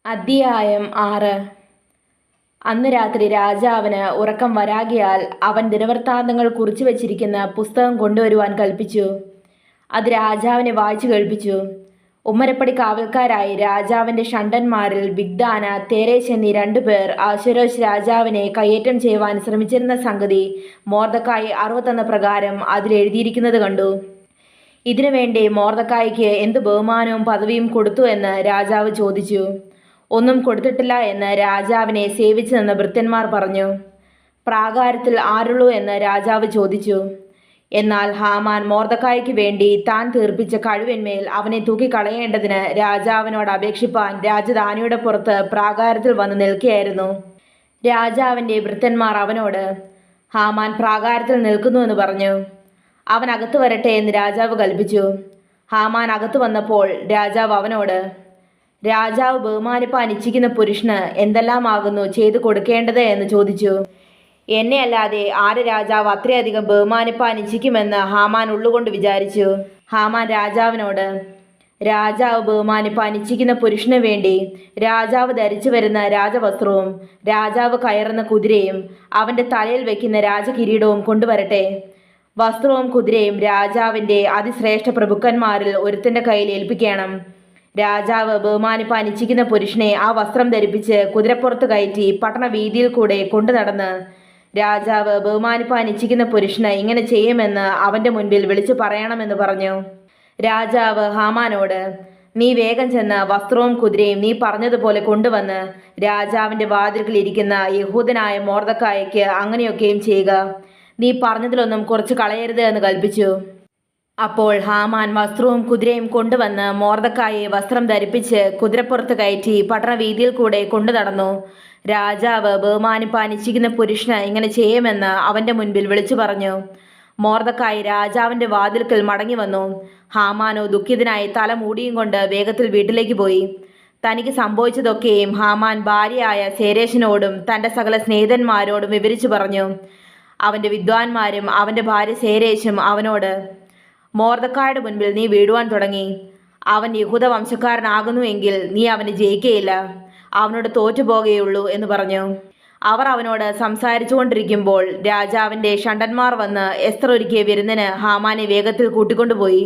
അധ്യായം 6. അന്ന് രാത്രി രാജാവിന് ഉറക്കം വരാകിയാൽ അവൻ ദിനവൃത്താന്തങ്ങൾ കുറിച്ചു വച്ചിരിക്കുന്ന പുസ്തകം കൊണ്ടുവരുവാൻ കൽപ്പിച്ചു. അത് രാജാവിനെ വായിച്ചു കേൾപ്പിച്ചു. ഉമ്മരപ്പടി കാവൽക്കാരായി രാജാവിൻ്റെ ഷണ്ഡന്മാരിൽ ബിഗ്ദാന, തേരേശ് എന്നീ 2 പേർ അശ്വേരോശ് രാജാവിനെ കയ്യേറ്റം ചെയ്യുവാൻ ശ്രമിച്ചിരുന്ന സംഗതി മൊർദെഖായി അറിവ് തന്ന പ്രകാരം അതിലെഴുതിയിരിക്കുന്നത് കണ്ടു. ഇതിനുവേണ്ടി മൊർദെഖായിക്ക് എന്ത് ബഹുമാനവും പദവിയും കൊടുത്തു എന്ന് രാജാവ് ചോദിച്ചു. ഒന്നും കൊടുത്തിട്ടില്ല എന്ന് രാജാവിനെ സേവിച്ചു നിന്ന ഭൃത്യന്മാർ പറഞ്ഞു. പ്രാകാരത്തിൽ ആരുള്ളൂ എന്ന് രാജാവ് ചോദിച്ചു. എന്നാൽ ഹാമാൻ മൊർദെഖായിക്ക് വേണ്ടി താൻ തീർപ്പിച്ച കഴിവിന്മേൽ അവനെ തൂക്കിക്കളയേണ്ടതിന് രാജാവിനോട് അപേക്ഷിപ്പാൻ രാജധാനിയുടെ പുറത്ത് പ്രാകാരത്തിൽ വന്ന് നിൽക്കുകയായിരുന്നു. രാജാവിൻ്റെ ഭൃത്യന്മാർ അവനോട്, ഹാമാൻ പ്രാകാരത്തിൽ നിൽക്കുന്നുവെന്ന് പറഞ്ഞു. അവൻ അകത്ത് വരട്ടെ എന്ന് രാജാവ് കൽപ്പിച്ചു. ഹാമാൻ അകത്ത് വന്നപ്പോൾ രാജാവ് അവനോട്, രാജാവ് ബഹുമാനിപ്പാൻ ഇച്ഛിക്കുന്ന പുരുഷന് എന്തെല്ലാമാകുന്നു ചെയ്തു കൊടുക്കേണ്ടത് എന്ന് ചോദിച്ചു. എന്നെ അല്ലാതെ ആര് രാജാവ് അത്രയധികം ബഹുമാനിപ്പാൻ ഇച്ഛിക്കുമെന്ന് ഹാമാൻ ഉള്ളുകൊണ്ട് വിചാരിച്ചു. ഹാമാൻ രാജാവിനോട്, രാജാവ് ബഹുമാനിപ്പാൻ ഇച്ഛിക്കുന്ന പുരുഷന് വേണ്ടി രാജാവ് ധരിച്ചു വരുന്ന രാജവസ്ത്രവും രാജാവ് കയറുന്ന കുതിരയും അവൻ്റെ തലയിൽ വയ്ക്കുന്ന രാജകിരീടവും കൊണ്ടുവരട്ടെ. വസ്ത്രവും കുതിരയും രാജാവിൻ്റെ അതിശ്രേഷ്ഠ പ്രഭുക്കന്മാരിൽ ഒരുത്തൻ്റെ കയ്യിൽ ഏൽപ്പിക്കണം. രാജാവ് ബഹുമാനിപ്പാൻ ഇച്ഛിക്കുന്ന പുരുഷനെ ആ വസ്ത്രം ധരിപ്പിച്ച് കുതിരപ്പുറത്ത് കയറ്റി പട്ടണ വീതിയിൽ കൂടെ കൊണ്ടു നടന്ന് രാജാവ് ബഹുമാനിപ്പാൻ ഇച്ഛിക്കുന്ന പുരുഷന് ഇങ്ങനെ ചെയ്യുമെന്ന് അവൻ്റെ മുൻപിൽ വിളിച്ചു പറയണമെന്ന് പറഞ്ഞു. രാജാവ് ഹാമാനോട്, നീ വേഗം ചെന്ന് വസ്ത്രവും കുതിരയും നീ പറഞ്ഞതുപോലെ കൊണ്ടുവന്ന് രാജാവിൻ്റെ വാതിൽക്കൽ ഇരിക്കുന്ന യഹൂദനായ മൊർദെഖായിക്ക് അങ്ങനെയൊക്കെയും ചെയ്യുക. നീ പറഞ്ഞതിലൊന്നും കുറച്ച് കളയരുത് എന്ന് കൽപ്പിച്ചു. അപ്പോൾ ഹാമാൻ വസ്ത്രവും കുതിരയും കൊണ്ടുവന്ന് മൊർദെഖായിയെ വസ്ത്രം ധരിപ്പിച്ച് കുതിരപ്പുറത്ത് കയറ്റി പട്ടണ വീതിയിൽ കൂടെ കൊണ്ടു നടന്നു. രാജാവ് ബഹുമാനിപ്പാൻ ഇച്ഛിക്കുന്ന പുരുഷന് ഇങ്ങനെ ചെയ്യുമെന്ന് അവൻ്റെ മുൻപിൽ വിളിച്ചു പറഞ്ഞു. മൊർദെഖായി രാജാവിൻ്റെ വാതിൽക്കൽ മടങ്ങി വന്നു. ഹാമാനോ ദുഃഖിതനായി തല മൂടിയും കൊണ്ട് വേഗത്തിൽ വീട്ടിലേക്ക് പോയി. തനിക്ക് സംഭവിച്ചതൊക്കെയും ഹാമാൻ ഭാര്യയായ സേരേശിനോടും തൻ്റെ സകല സ്നേഹിതന്മാരോടും വിവരിച്ചു പറഞ്ഞു. അവൻ്റെ വിദ്വാൻമാരും അവൻ്റെ ഭാര്യ സേരേശും അവനോട്, മൊർദെഖായിയുടെ മുൻപിൽ നീ വീഴുവാൻ തുടങ്ങി. അവൻ യഹൂദ വംശക്കാരനാകുന്നുവെങ്കിൽ നീ അവനെ ജയിക്കുകയില്ല, അവനോട് തോറ്റുപോകുകയുള്ളൂ എന്ന് പറഞ്ഞു. അവർ അവനോട് സംസാരിച്ചു കൊണ്ടിരിക്കുമ്പോൾ രാജാവിൻ്റെ ഷണ്ഡന്മാർ വന്ന് എസ്തർ ഒരുക്കിയ വിരുന്നിന് ഹാമാനെ വേഗത്തിൽ കൂട്ടിക്കൊണ്ടുപോയി.